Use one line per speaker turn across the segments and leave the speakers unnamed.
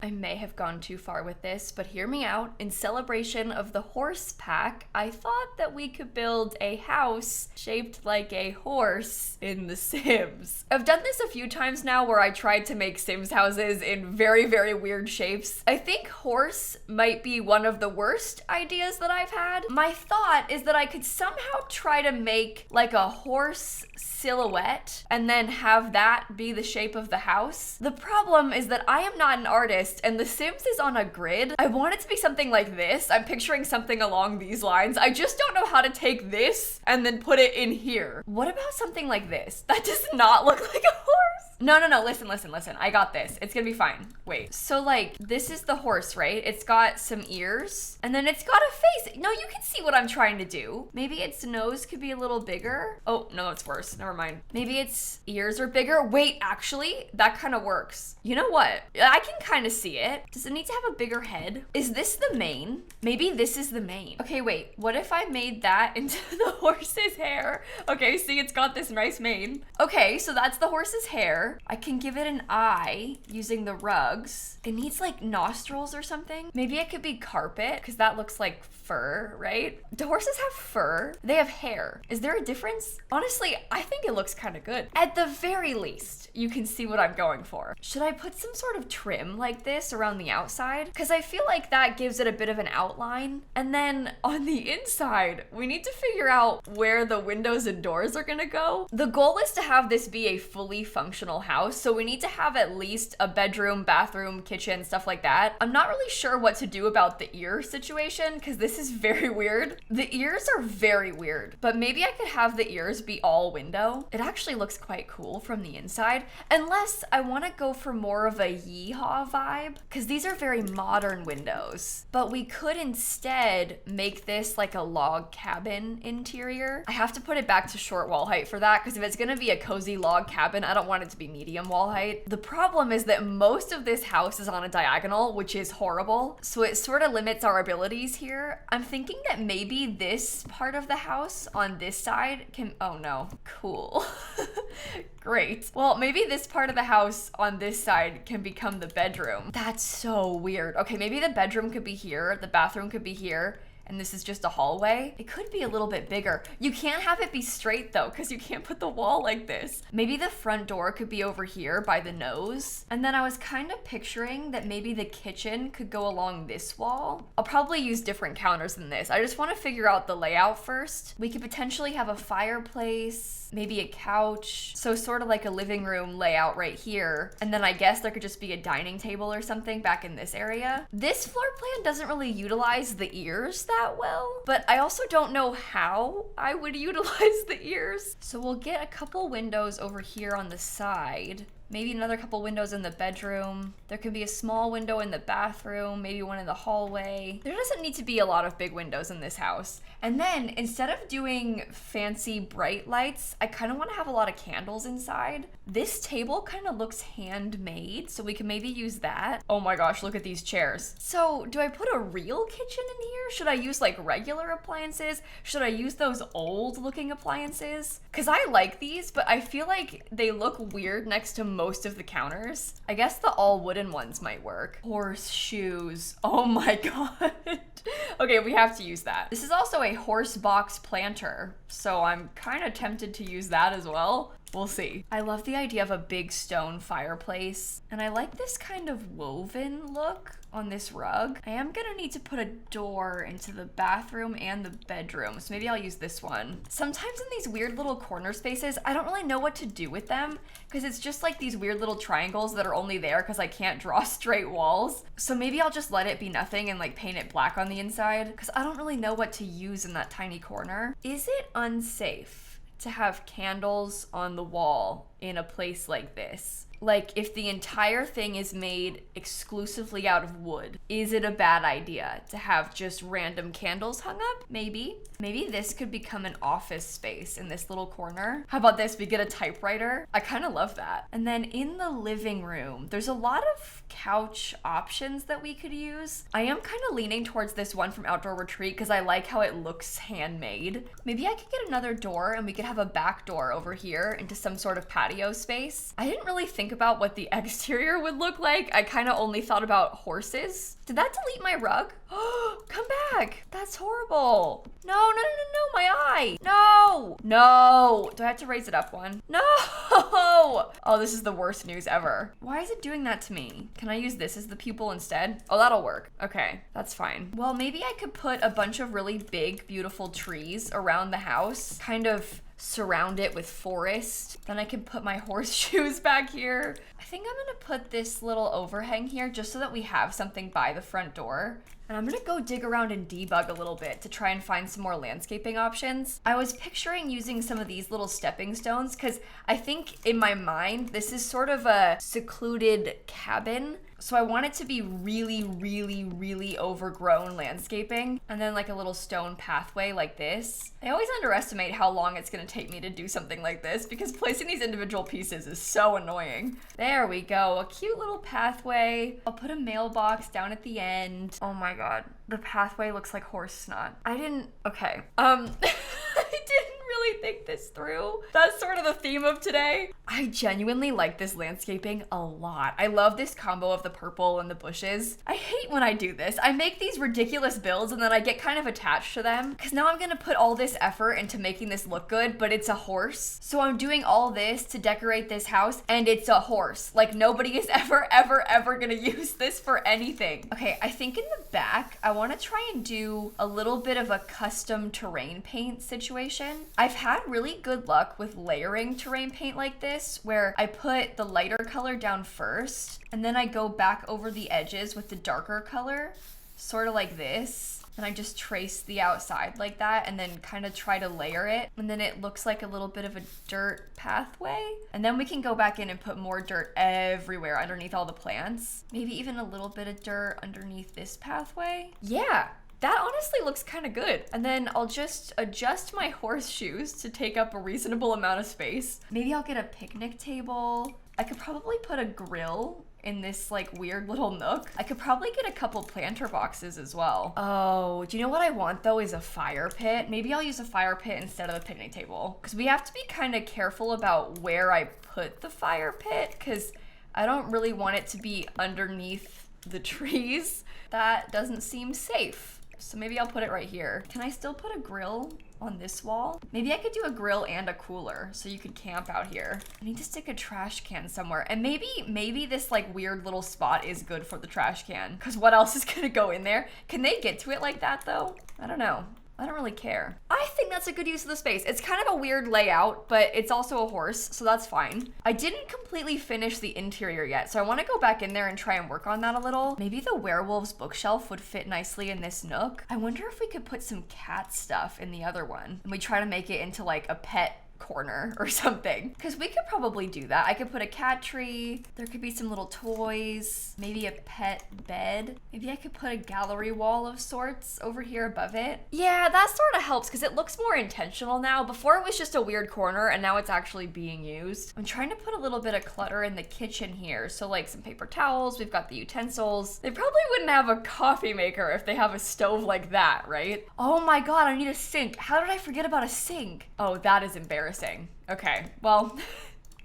I may have gone too far with this, but hear me out. In celebration of the horse pack, I thought that we could build a house shaped like a horse in The Sims. I've done this a few times now where I tried to make Sims houses in very, very weird shapes. I think horse might be one of the worst ideas that I've had. My thought is that I could somehow try to make like a horse silhouette and then have that be the shape of the house. The problem is that I am not an artist and The Sims is on a grid. I want it to be something like this. I'm picturing something along these lines. I just don't know how to take this and then put it in here. What about something like this? That does not look like a horse. No, listen. I got this. It's gonna be fine. Wait. So like, this is the horse, right? It's got some ears and then it's got a face. No, you can see what I'm trying to do. Maybe its nose could be a little bigger. Oh, no, it's worse. Never mind. Maybe its ears are bigger. Wait, actually, that kind of works. You know what? I can kind of see it. Does it need to have a bigger head? Is this the mane? Maybe this is the mane. Okay, wait. What if I made that into the horse's hair? Okay, see, it's got this nice mane. Okay, so that's the horse's hair. I can give it an eye using the rugs. It needs like nostrils or something. Maybe it could be carpet because that looks like fur, right? Do horses have fur? They have hair. Is there a difference? Honestly, I think it looks kind of good. At the very least, you can see what I'm going for. Should I put some sort of trim like this around the outside? Because I feel like that gives it a bit of an outline. And then on the inside, we need to figure out where the windows and doors are gonna go. The goal is to have this be a fully functional house, so we need to have at least a bedroom, bathroom, kitchen, stuff like that. I'm not really sure what to do about the ear situation because this is very weird. The ears are very weird, but maybe I could have the ears be all window. It actually looks quite cool from the inside, unless I want to go for more of a yeehaw vibe because these are very modern windows. But we could instead make this like a log cabin interior. I have to put it back to short wall height for that because if it's gonna be a cozy log cabin, I don't want it to be medium wall height. The problem is that most of this house is on a diagonal, which is horrible. So it sort of limits our abilities here. I'm thinking that maybe this part of the house on this side can, oh no, cool. Great. Well, maybe this part of the house on this side can become the bedroom. That's so weird. Okay, maybe the bedroom could be here, the bathroom could be here, and this is just a hallway. It could be a little bit bigger. You can't have it be straight though, because you can't put the wall like this. Maybe the front door could be over here by the nose. And then I was kind of picturing that maybe the kitchen could go along this wall. I'll probably use different counters than this. I just want to figure out the layout first. We could potentially have a fireplace, maybe a couch. So sort of like a living room layout right here. And then I guess there could just be a dining table or something back in this area. This floor plan doesn't really utilize the ears that well, but I also don't know how I would utilize the ears. So we'll get a couple windows over here on the side. Maybe another couple windows in the bedroom. There could be a small window in the bathroom, maybe one in the hallway. There doesn't need to be a lot of big windows in this house. And then instead of doing fancy bright lights, I kind of want to have a lot of candles inside. This table kind of looks handmade, so we can maybe use that. Oh my gosh, look at these chairs. So do I put a real kitchen in here? Should I use like regular appliances? Should I use those old looking appliances? Because I like these, but I feel like they look weird next to most of the counters. I guess the all wooden ones might work. Horseshoes. Oh my god. Okay, we have to use that. This is also a horse box planter, so I'm kind of tempted to use that as well. We'll see. I love the idea of a big stone fireplace, and I like this kind of woven look on this rug. I am gonna need to put a door into the bathroom and the bedroom, so maybe I'll use this one. Sometimes in these weird little corner spaces, I don't really know what to do with them because it's just like these weird little triangles that are only there because I can't draw straight walls. So maybe I'll just let it be nothing and like paint it black on the inside because I don't really know what to use in that tiny corner. Is it unsafe to have candles on the wall in a place like this? Like, if the entire thing is made exclusively out of wood, is it a bad idea to have just random candles hung up? Maybe. Maybe this could become an office space in this little corner. How about this? We get a typewriter. I kind of love that. And then in the living room, there's a lot of couch options that we could use. I am kind of leaning towards this one from Outdoor Retreat because I like how it looks handmade. Maybe I could get another door and we could have a back door over here into some sort of patio space. I didn't really think think about what the exterior would look like, I kind of only thought about horses. Did that delete my rug? Come back. That's horrible. No, no, no, no, no, my eye. No, no. Do I have to raise it up one? No. Oh, this is the worst news ever. Why is it doing that to me? Can I use this as the pupil instead? Oh, that'll work. Okay, that's fine. Well, maybe I could put a bunch of really big, beautiful trees around the house, kind of surround it with forest. Then I can put my horseshoes back here. I think I'm gonna put this little overhang here just so that we have something by the front door. And I'm gonna go dig around and debug a little bit to try and find some more landscaping options. I was picturing using some of these little stepping stones because I think in my mind, this is sort of a secluded cabin. So I want it to be really, really, really overgrown landscaping, and then like a little stone pathway like this. I always underestimate how long it's gonna take me to do something like this because placing these individual pieces is so annoying. There we go, a cute little pathway. I'll put a mailbox down at the end. Oh my God, the pathway looks like horse snot. Okay. I didn't really think this through. That's sort of the theme of today. I genuinely like this landscaping a lot. I love this combo of the purple and the bushes. I hate when I do this. I make these ridiculous builds and then I get kind of attached to them because now I'm gonna put all this effort into making this look good, but it's a horse. So I'm doing all this to decorate this house and it's a horse. Like nobody is ever gonna use this for anything. Okay, I think in the back, I wanna try and do a little bit of a custom terrain paint situation. I've had really good luck with layering terrain paint like this, where I put the lighter color down first, and then I go back over the edges with the darker color, sort of like this. And I just trace the outside like that and then kind of try to layer it. And then it looks like a little bit of a dirt pathway. And then we can go back in and put more dirt everywhere underneath all the plants. Maybe even a little bit of dirt underneath this pathway. Yeah. That honestly looks kind of good. And then I'll just adjust my horseshoes to take up a reasonable amount of space. Maybe I'll get a picnic table. I could probably put a grill in this like weird little nook. I could probably get a couple planter boxes as well. Oh, do you know what I want though is a fire pit? Maybe I'll use a fire pit instead of the picnic table because we have to be kind of careful about where I put the fire pit because I don't really want it to be underneath the trees. That doesn't seem safe. So maybe I'll put it right here. Can I still put a grill on this wall? Maybe I could do a grill and a cooler so you could camp out here. I need to stick a trash can somewhere. And maybe this like weird little spot is good for the trash can because what else is gonna go in there? Can they get to it like that though? I don't know. I don't really care. I think that's a good use of the space. It's kind of a weird layout, but it's also a horse, so that's fine. I didn't completely finish the interior yet, so I want to go back in there and try and work on that a little. Maybe the werewolves bookshelf would fit nicely in this nook. I wonder if we could put some cat stuff in the other one, and we try to make it into like a pet corner or something, because we could probably do that. I could put a cat tree, there could be some little toys, maybe a pet bed. Maybe I could put a gallery wall of sorts over here above it. Yeah, that sort of helps because it looks more intentional now. Before it was just a weird corner and now it's actually being used. I'm trying to put a little bit of clutter in the kitchen here. So like some paper towels, we've got the utensils. They probably wouldn't have a coffee maker if they have a stove like that, right? Oh my God, I need a sink. How did I forget about a sink? Oh, that is embarrassing. Okay, well,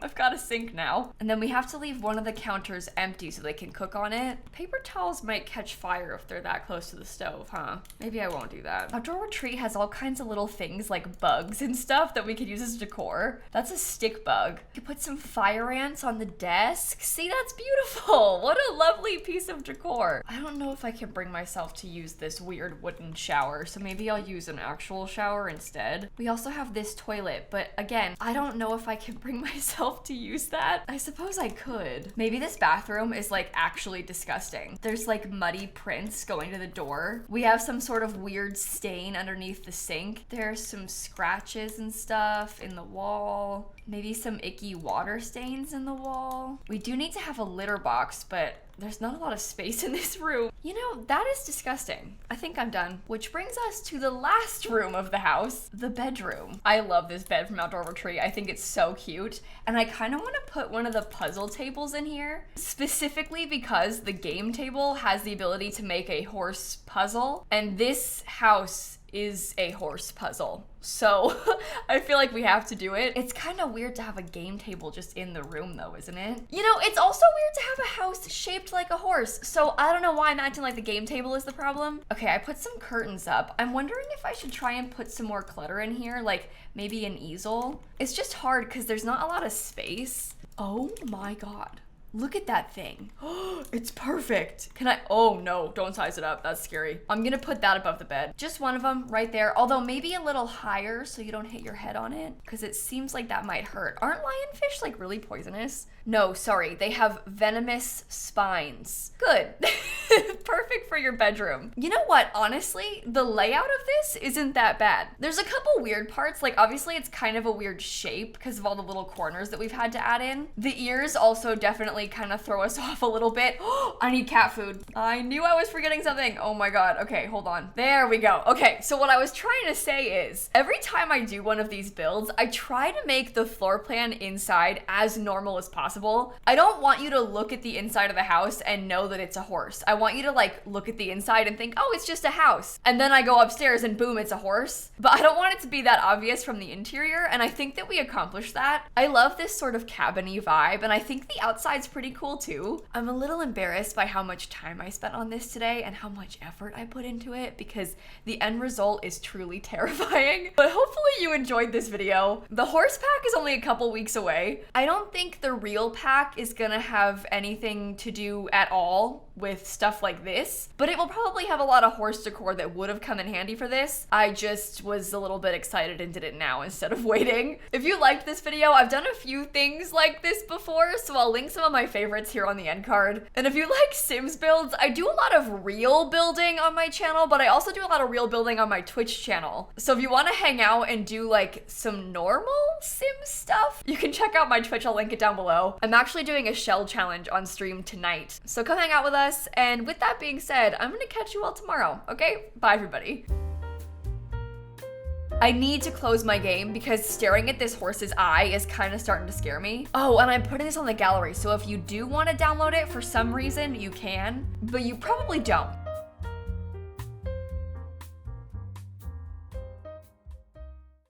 I've got a sink now. And then we have to leave one of the counters empty so they can cook on it. Paper towels might catch fire if they're that close to the stove, huh? Maybe I won't do that. Outdoor Retreat has all kinds of little things like bugs and stuff that we could use as decor. That's a stick bug. You could put some fire ants on the desk. See, that's beautiful. What a lovely piece of decor. I don't know if I can bring myself to use this weird wooden shower, so maybe I'll use an actual shower instead. We also have this toilet, but again, I don't know if I can bring myself to use that. I suppose I could. Maybe this bathroom is like actually disgusting. There's like muddy prints going to the door. We have some sort of weird stain underneath the sink. There's some scratches and stuff in the wall. Maybe some icky water stains in the wall. We do need to have a litter box, but there's not a lot of space in this room. You know, that is disgusting. I think I'm done. Which brings us to the last room of the house, the bedroom. I love this bed from Outdoor Retreat. I think it's so cute. And I kind of want to put one of the puzzle tables in here, specifically because the game table has the ability to make a horse puzzle. And this house is a horse puzzle. So I feel like we have to do it. It's kind of weird to have a game table just in the room though, isn't it? You know, it's also weird to have a house shaped like a horse. So I don't know why I'm acting like the game table is the problem. Okay, I put some curtains up. I'm wondering if I should try and put some more clutter in here, like maybe an easel. It's just hard because there's not a lot of space. Oh my God. Look at that thing. It's perfect. Can I? Oh no, don't size it up. That's scary. I'm gonna put that above the bed. Just one of them right there. Although maybe a little higher so you don't hit your head on it, because it seems like that might hurt. Aren't lionfish like really poisonous? No, sorry, they have venomous spines. Good. Perfect for your bedroom. You know what, honestly, the layout of this isn't that bad. There's a couple weird parts, like obviously it's kind of a weird shape because of all the little corners that we've had to add in. The ears also definitely kind of throw us off a little bit. I need cat food. I knew I was forgetting something. Oh my God, okay, hold on. There we go. Okay, so what I was trying to say is, every time I do one of these builds, I try to make the floor plan inside as normal as possible. I don't want you to look at the inside of the house and know that it's a horse. I want you to like look at the inside and think, oh, it's just a house. And then I go upstairs and boom, it's a horse. But I don't want it to be that obvious from the interior, and I think that we accomplished that. I love this sort of cabin-y vibe, and I think the outside's pretty cool too. I'm a little embarrassed by how much time I spent on this today and how much effort I put into it, because the end result is truly terrifying. But hopefully you enjoyed this video. The horse pack is only a couple weeks away. I don't think the real pack is gonna have anything to do at all with stuff like this, but it will probably have a lot of horse decor that would have come in handy for this. I just was a little bit excited and did it now instead of waiting. If you liked this video, I've done a few things like this before, so I'll link some of my favorites here on the end card. And if you like Sims builds, I do a lot of real building on my channel, but I also do a lot of real building on my Twitch channel. So if you want to hang out and do like some normal Sims stuff, you can check out my Twitch. I'll link it down below. I'm actually doing a shell challenge on stream tonight, so come hang out with us. And with that being said, I'm gonna catch you all tomorrow, okay? Bye, everybody. I need to close my game because staring at this horse's eye is kind of starting to scare me. Oh, and I'm putting this on the gallery, so if you do want to download it for some reason, you can, but you probably don't.